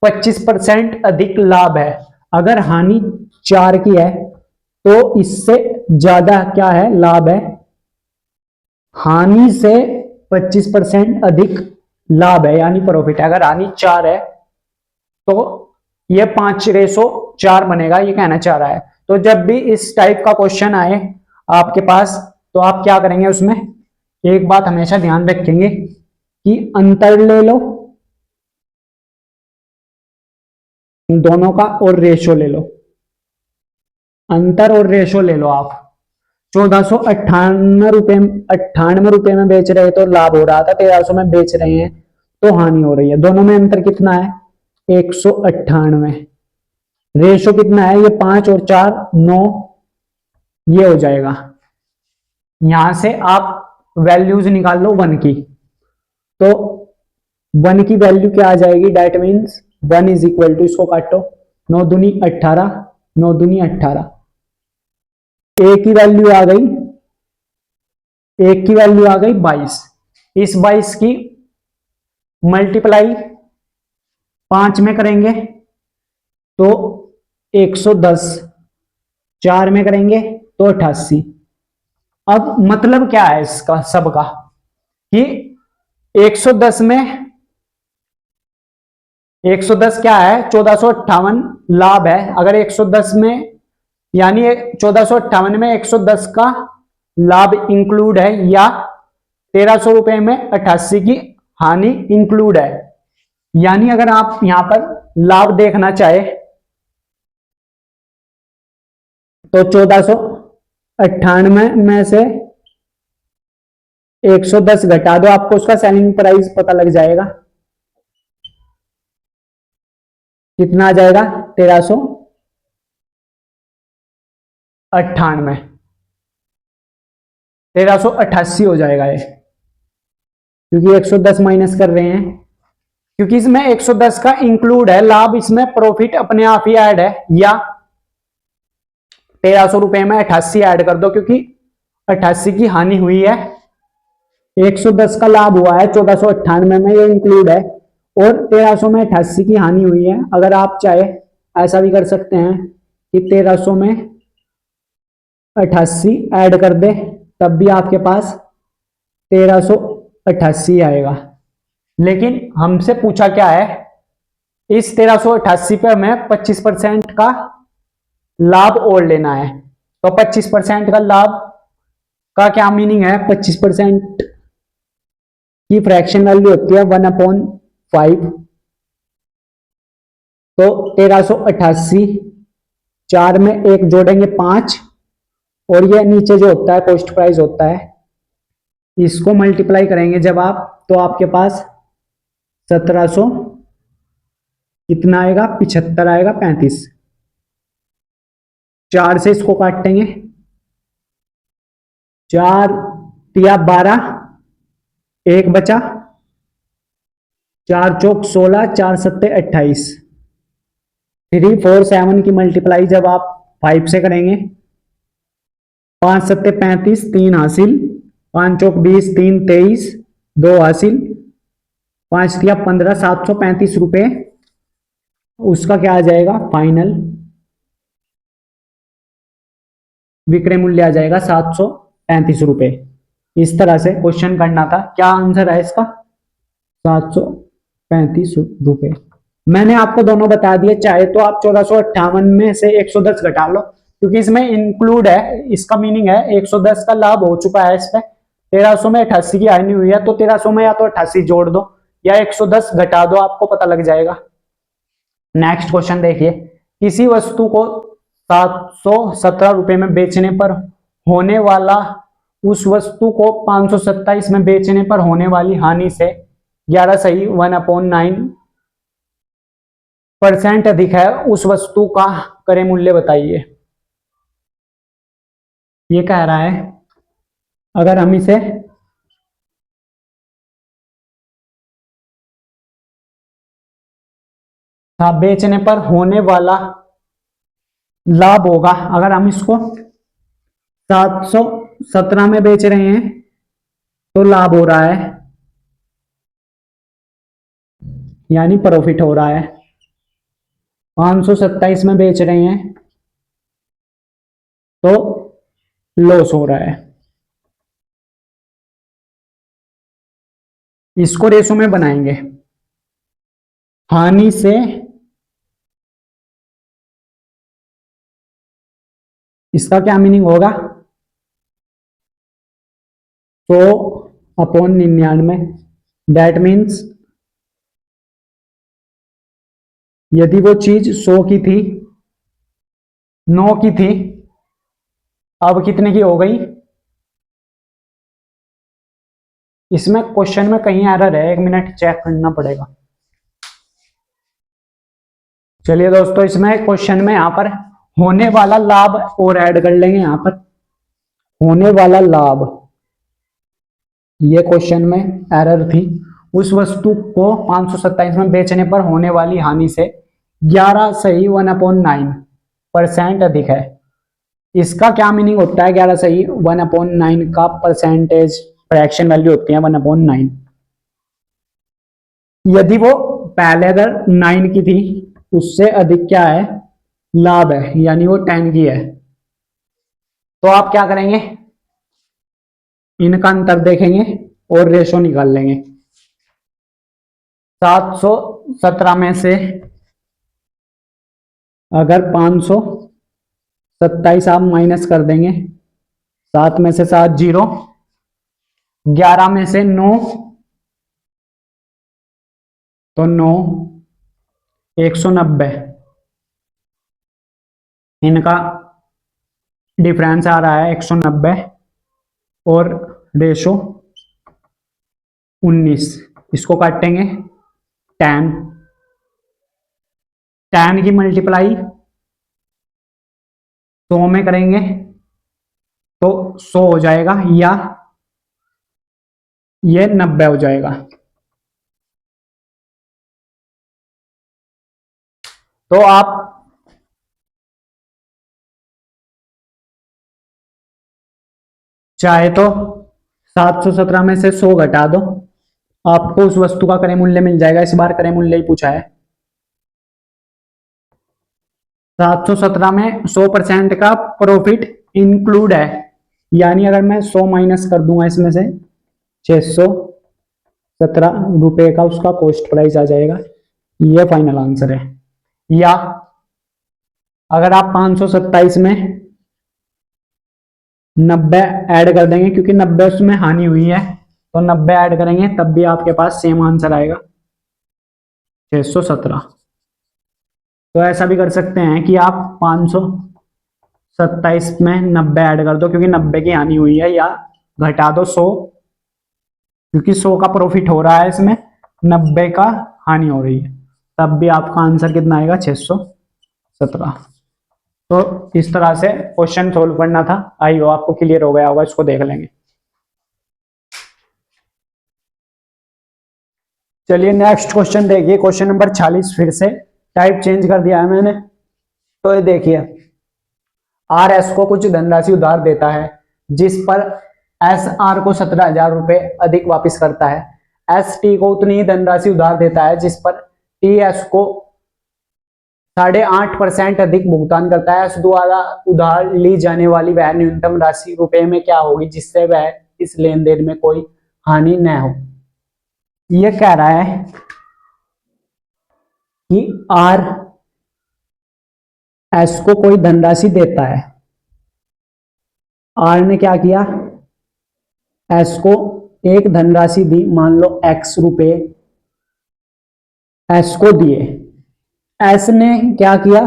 25% अधिक लाभ है। अगर हानि 4 की है तो इससे ज्यादा क्या है, लाभ है। हानि से 25% अधिक लाभ है, यानी प्रॉफिट है। अगर हानि 4 है तो ये 5:4 बनेगा, ये कहना चाह रहा है। तो जब भी इस टाइप का क्वेश्चन आए आपके पास, तो आप क्या करेंगे, उसमें एक बात हमेशा ध्यान रखेंगे कि अंतर ले लो दोनों का और रेशो ले लो। अंतर और रेशो ले लो आप। 1498 रुपए में बेच रहे तो लाभ हो रहा था, 1300 में बेच रहे हैं तो हानि हो रही है। दोनों में अंतर कितना है, 198। रेशो कितना है, ये 5 और 4 9, ये हो जाएगा। यहां से आप वैल्यूज निकाल लो 1 की, तो 1 की वैल्यू क्या आ जाएगी, that means 1 is equal to, इसको काटो, 9 दूनी 18, 9 दूनी 18। एक की वैल्यू आ गई, एक की वैल्यू आ गई 22। इस 22 की मल्टीप्लाई 5 में करेंगे तो 110, 4 में करेंगे तो 88। अब मतलब क्या है इसका सबका, कि 110 में 110 क्या है, 1458 लाभ है। अगर 110 में, यानी 1458 में 110 का लाभ इंक्लूड है, या 1300 रुपए में 88 की हानि इंक्लूड है। यानी अगर आप यहां पर लाभ देखना चाहे तो 1498 में से 110 घटा दो, आपको उसका सेलिंग प्राइस पता लग जाएगा। कितना आ जाएगा, 1398, 1388 हो जाएगा ये, क्योंकि 110 माइनस कर रहे हैं, क्योंकि इसमें 110 का इंक्लूड है लाभ, इसमें प्रॉफिट अपने आप ही ऐड है। या 1300 रुपए में 88 ऐड कर दो, क्योंकि 88 की हानि हुई है, 110 का लाभ हुआ है, 1498 में ये इंक्लूड है, और 1300 में 88 की हानि हुई है। अगर आप चाहे ऐसा भी कर सकते हैं कि 1300 में 88 ऐड कर दे, तब भी आपके पास 1388 आएगा। लेकिन हमसे पूछा क्या है, इस 1388 पे हमें 25% का लाभ और लेना है। तो 25% का लाभ का क्या मीनिंग है, 25% की फ्रैक्शन वैल्यू होती है 1/5। तो 1388, 4 में 1 जोड़ेंगे 5, और ये नीचे जो होता है कॉस्ट प्राइस होता है, इसको मल्टीप्लाई करेंगे जब आप, तो आपके पास 1700 कितना आएगा, 75 आएगा, 35। 4 से इसको काटेंगे, 4 तिया 12, 1 बचा, 4 चौक 16, 4 सत्ते 28। 3 4 7 की मल्टीप्लाई जब आप 5 से करेंगे, 5 सत्ते 35, 3 हासिल, 5 चौक 20, 3 23, 2 हासिल, 5 तिया 15, 735 रुपए उसका क्या आ जाएगा, फाइनल विक्रय मूल्य आ जाएगा 735 रुपए। इस तरह से क्वेश्चन करना था। क्या आंसर है इसका, 735 रुपए। मैंने आपको दोनों बता दिए, चाहे तो आप 1458 में से 110 घटा लो, क्योंकि इसमें इंक्लूड है, इसका मीनिंग है 110 का लाभ हो चुका है इस पे, 1300 में 88 की हानि हुई है, तो 1300 में या तो 88 जोड़ दो या 110 घटा दो, आपको पता लग जाएगा। नेक्स्ट क्वेश्चन देखिए, किसी वस्तु को 717 रुपए में बेचने पर होने वाला, उस वस्तु को 527 में बेचने पर होने वाली हानि से 11 सही 1/9% अधिक है, उस वस्तु का क्रय मूल्य बताइए। ये कह रहा है अगर हम इसे बेचने पर होने वाला लाभ होगा, अगर हम इसको 717 में बेच रहे हैं तो लाभ हो रहा है, यानी प्रॉफिट हो रहा है। 527 में बेच रहे हैं तो लॉस हो रहा है। इसको रेशो में बनाएंगे, हानि से इसका क्या मीनिंग होगा, 100/99। दैट मीन्स यदि वो चीज 100 की थी, 9 की थी, अब कितने की हो गई। इसमें क्वेश्चन में कहीं एरर है, 1 मिनट चेक करना पड़ेगा। चलिए दोस्तों, इसमें क्वेश्चन में यहां पर होने वाला लाभ और ऐड कर लेंगे। यहां पर होने वाला लाभ, ये क्वेश्चन में एरर थी। उस वस्तु को 527 में बेचने पर होने वाली हानि से 11 सही 1/9% अधिक है। इसका क्या मीनिंग होता है, 11 सही 1/9 का परसेंटेज फ्रैक्शन वैल्यू होती है 1/9। यदि वो पहले अगर 9 की थी, उससे अधिक क्या है, लाभ है, यानी वो 10 की है, तो आप क्या करेंगे, इनका अंतर देखेंगे और रेशो निकाल लेंगे। 717 में से अगर 527 आप माइनस कर देंगे, 7 में से 7 जीरो, 11 में से 9 तो 9, 190, इनका डिफरेंस आ रहा है 190 और रेशो 19। इसको काटेंगे 10 की मल्टीप्लाई 100 में करेंगे तो 100 हो जाएगा, या ये 90 हो जाएगा। तो आप चाहे तो 717 में से 100 घटा दो, आपको उस वस्तु का क्रय मूल्य मिल जाएगा। इस बार क्रय मूल्य ही पूछा है। 717 में 100% का प्रॉफिट इंक्लूड है, यानी अगर मैं 100 माइनस कर दूंगा इसमें से, 617 रुपए का उसका कॉस्ट प्राइस आ जाएगा। ये फाइनल आंसर है। या अगर आप 527 में 90 ऐड कर देंगे, क्योंकि 90 उसमें हानि हुई है, तो 90 ऐड करेंगे तब भी आपके पास सेम आंसर आएगा 617। तो ऐसा भी कर सकते हैं कि आप 527 में 90 ऐड कर दो, क्योंकि 90 की हानि हुई है, या घटा दो 100, क्योंकि 100 का प्रॉफिट हो रहा है, इसमें 90 का हानि हो रही है, तब भी आपका आंसर कितना आएगा 617। तो इस तरह से क्वेश्चन सोल्व करना था। आई हो आपको क्लियर हो गया होगा। इसको देख लेंगे। चलिए नेक्स्ट क्वेश्चन देखिए, क्वेश्चन नंबर 46। फिर से टाइप चेंज कर दिया है मैंने। तो ये देखिए, आर एस को कुछ धनराशि उधार देता है, जिस पर एस आर को 17,000 रुपए अधिक वापस करता है। एस टी को उतनी ही धनराशि उधार देता है, जिस पर टी एस को 8.5% अधिक भुगतान करता है। एस द्वारा उधार ली जाने वाली वह न्यूनतम राशि रुपए में क्या होगी, जिससे वह इस लेन देन में कोई हानि न हो। ये कह रहा है कि आर एस को कोई धनराशि देता है, आर ने क्या किया, एस को एक धनराशि दी, मान लो एक्स रुपए एस को दिए। एस ने क्या किया,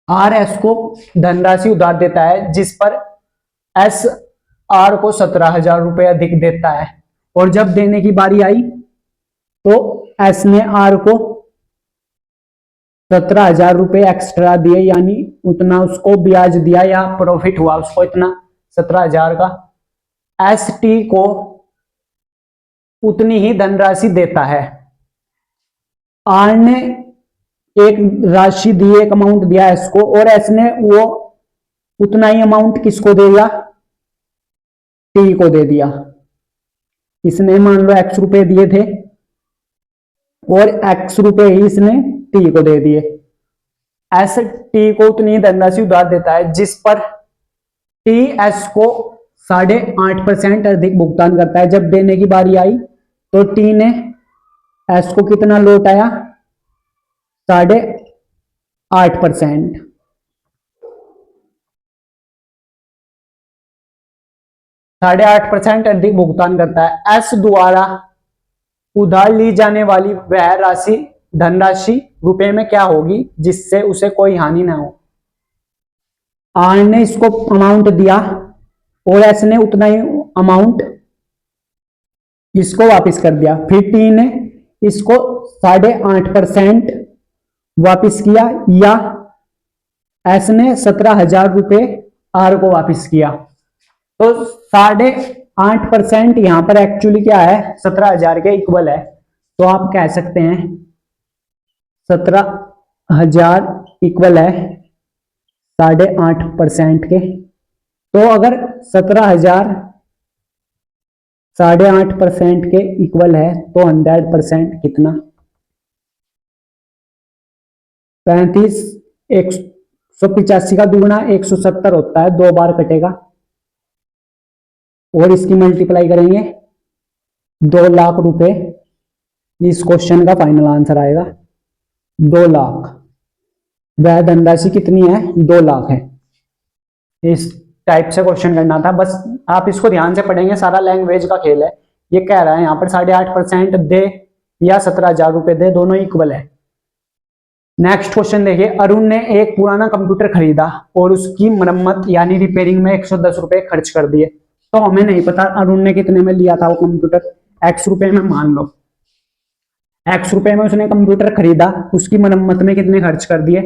आर एस को धनराशि उधार देता है जिस पर एस आर को 17,000 रुपए अधिक देता है, और जब देने की बारी आई तो एस ने आर को 17,000 रुपए एक्स्ट्रा दिए, यानी उतना उसको ब्याज दिया या प्रॉफिट हुआ उसको इतना 17,000 का। एस टी को उतनी ही धनराशि देता है। आर ने एक राशि दी, एक अमाउंट दिया एस को, और एस ने वो उतना ही अमाउंट किसको दे दिया, टी को दे दिया। इसने मान लो एक्स रुपए दिए थे और एक्स रुपए ही इसने टी को दे दिए। एस टी को उतनी धनराशि उधार देता है जिस पर टी एस को 8.5% अधिक भुगतान करता है। जब देने की बारी आई तो टी ने एस को कितना लौटाया, 8.5%। 8.5% अधिक भुगतान करता है। एस द्वारा उधार ली जाने वाली वह राशि धनराशि रुपए में क्या होगी जिससे उसे कोई हानि ना हो। आर ने इसको अमाउंट दिया और एस ने उतना ही अमाउंट इसको वापस कर दिया। फिर टी ने इसको 8.5% वापस किया, या एस ने 17,000 रुपए आर को वापस किया। तो 8.5% यहां पर एक्चुअली क्या है, 17,000 के इक्वल है। तो आप कह सकते हैं 17,000 इक्वल है 8.5% के। तो अगर 17,000 8.5% के इक्वल है तो 100% कितना, 35। 185 का दुगुना 170 होता है, 2 बार कटेगा और इसकी मल्टीप्लाई करेंगे 2 लाख रुपए। इस क्वेश्चन का फाइनल आंसर आएगा 2 लाख। वह धनराशि कितनी है, 2 लाख है। इस टाइप से क्वेश्चन करना था, बस आप इसको ध्यान से पढ़ेंगे, सारा लैंग्वेज का खेल है। ये कह रहा है यहाँ पर 8.5% दे या 17,000 रुपए दे, दोनों इक्वल है। नेक्स्ट क्वेश्चन देखिए, अरुण ने एक पुराना कंप्यूटर खरीदा और उसकी मरम्मत यानी रिपेयरिंग में 110 रुपए खर्च कर दिए। तो हमें नहीं पता अरुण ने कितने में लिया था वो कंप्यूटर, एक्स रुपए में मान लो। एक्स रुपए में उसने कंप्यूटर खरीदा, उसकी मरम्मत में कितने खर्च कर दिए,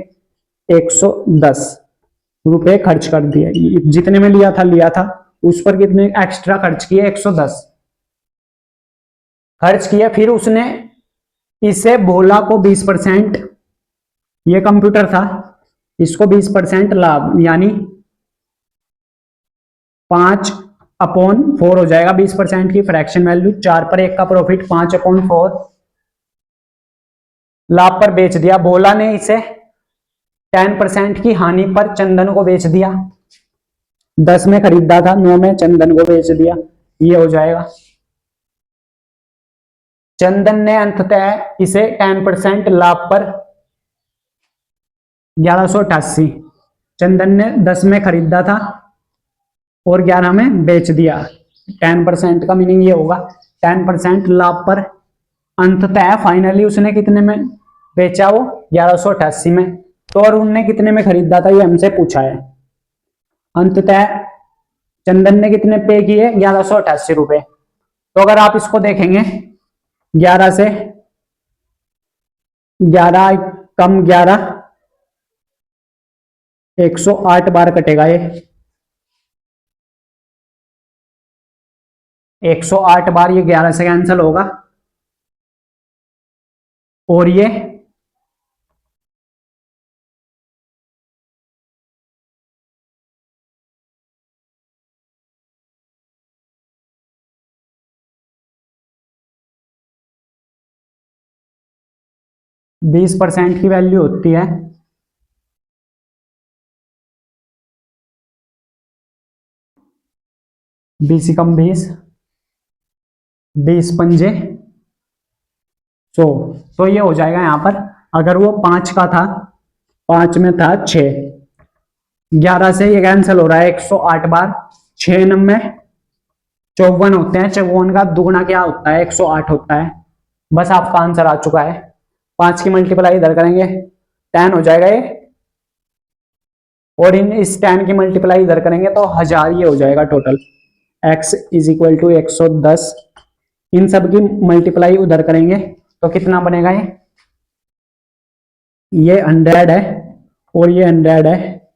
110 रुपए खर्च कर दिए। जितने में लिया था उस पर कितने एक्स्ट्रा खर्च किए, 110 खर्च किए। फिर उसने इसे भोला को 20%, ये कंप्यूटर था, इसको 20% लाभ यानी 5/4 हो जाएगा। 20% की फ्रैक्शन वैल्यू, 4 पर 1 का प्रॉफिट, 5/4 लाभ पर बेच दिया। भोला ने इसे 10% की हानि पर चंदन को बेच दिया। 10 में खरीदा था, 9 में चंदन को बेच दिया। ये हो जाएगा। चंदन ने अंततः इसे 10% लाभ पर 1188, चंदन ने 10 में खरीदा था और 11 में बेच दिया। 10% का मीनिंग ये होगा 10% लाभ पर अंततः फाइनली उसने कितने में बेचा, वो 1188 में। तो और उनने कितने में खरीदा था ये हमसे पूछा है। अंततः चंदन ने कितने पे किए, 1188 रुपए। तो अगर आप इसको देखेंगे 11 से 11 कम 11, 108 बार कटेगा ये, 108 बार ये 11 से कैंसिल होगा और ये 20% की वैल्यू होती है 20 कम 20, 20 पंजे 100। तो ये हो जाएगा यहां पर, अगर वो 5 का था, 5 में था 6, 11 से ये कैंसिल हो रहा है 108 बार, 6 नंबे 54 होते हैं, 54 का दुगना क्या होता है 108 होता है। बस आपका आंसर आ चुका है। 5 की मल्टीप्लाई इधर करेंगे 10 हो जाएगा ये, और इन इस 10 की मल्टीप्लाई इधर करेंगे तो 1000 ये हो जाएगा टोटल। x इज इक्वल टू 110, इन सब की मल्टीप्लाई उधर करेंगे तो कितना बनेगा ये 100 है और ये 100 है,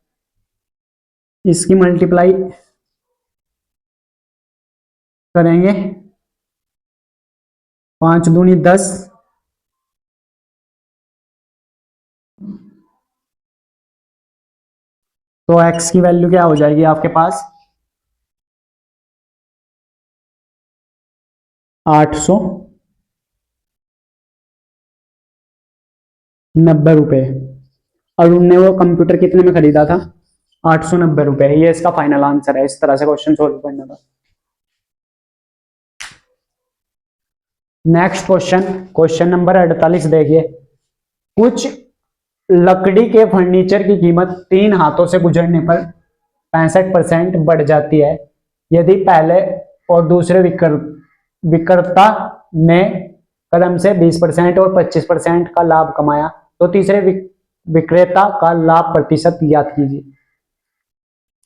इसकी मल्टीप्लाई करेंगे 5 दूनी 10, तो x की वैल्यू क्या हो जाएगी आपके पास 890 रुपए। अरुण ने वो कंप्यूटर कितने में खरीदा था 890 रुपए। ये इसका फाइनल आंसर है। इस तरह से क्वेश्चन सोल्व करना था। नेक्स्ट क्वेश्चन, क्वेश्चन नंबर 48 देखिए। कुछ लकड़ी के फर्नीचर की कीमत 3 हाथों से गुजरने पर 65% बढ़ जाती है। यदि पहले और दूसरे विक्रेता ने कदम से 20% और 25% का लाभ कमाया तो तीसरे विक्रेता का लाभ प्रतिशत याद कीजिए।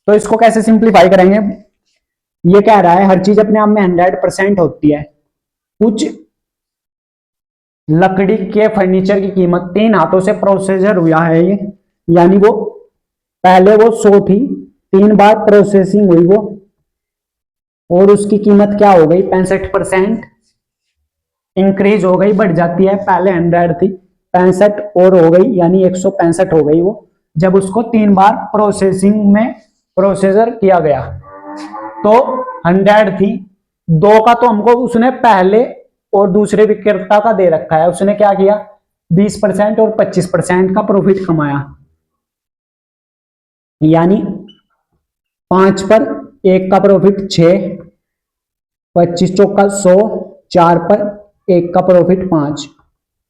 तो इसको कैसे सिंप्लीफाई करेंगे। ये कह रहा है हर चीज अपने आप में 100% होती है। कुछ लकड़ी के फर्नीचर की कीमत 3 हाथों से प्रोसेसर हुआ है ये, यानी वो पहले वो 100 थी, 3 बार प्रोसेसिंग हुई वो, और उसकी कीमत क्या हो गई 65% इंक्रीज हो गई, बढ़ जाती है। पहले 100 थी, 65 और हो गई, यानी 165 हो गई वो, जब उसको 3 बार प्रोसेसिंग में प्रोसेसर किया गया। तो 100 थी, 2 का तो हमको उसने पहले और दूसरे विक्रेता का दे रखा है। उसने क्या किया 20% और 25% का प्रॉफिट कमाया, यानी 5 पर 1 का प्रॉफिट 6, 25 चौका 100, 4 पर 1 का प्रॉफिट 5,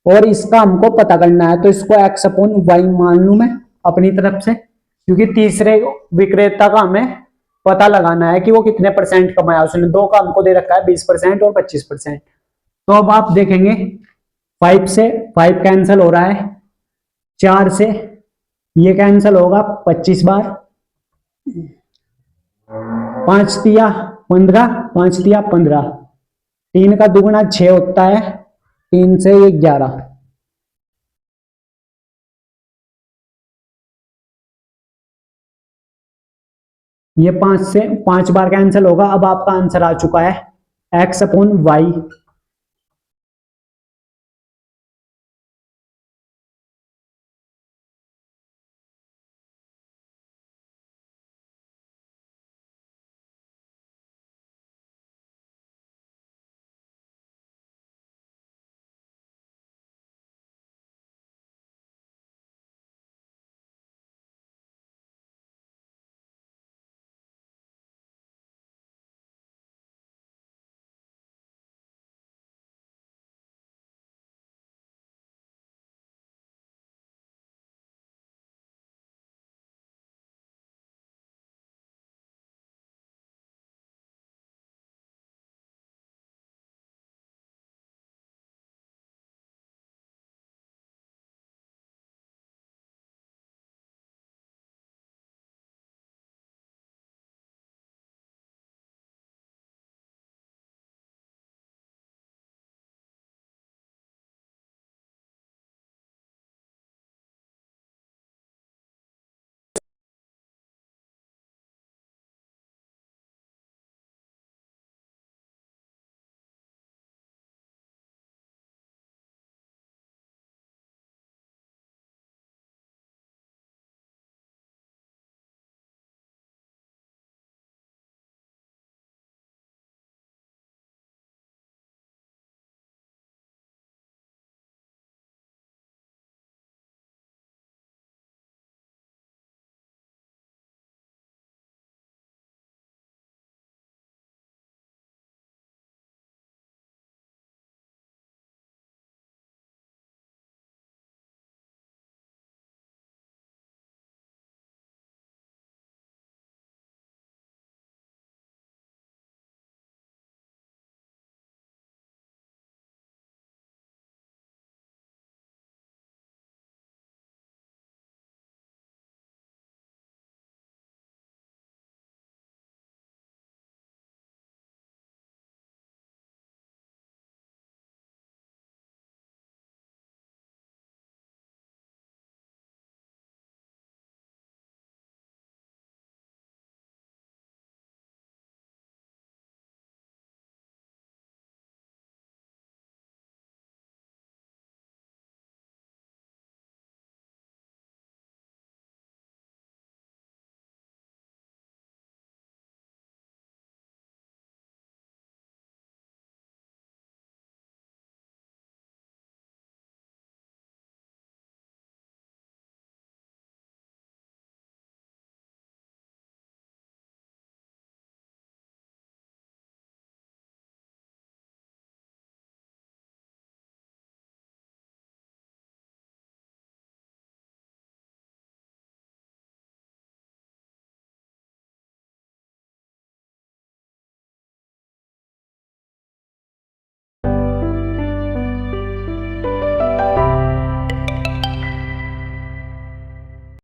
और इसका हमको पता करना है। तो इसको x अपॉन वाई मान लू मैं अपनी तरफ से, क्योंकि तीसरे विक्रेता का हमें पता लगाना है कि वो कितने परसेंट कमाया। उसने 2 का हमको दे रखा है 20% और 25%। तो अब आप देखेंगे 5 से 5 कैंसिल हो रहा है, 4 से ये कैंसिल होगा 25 बार, 5 तिया 15, 5 तिया 15, 3 का दुगुना 6 होता है, 3 से ये 11, ये 5 से 5 बार कैंसिल होगा। अब आपका आंसर आ चुका है x अपॉन वाई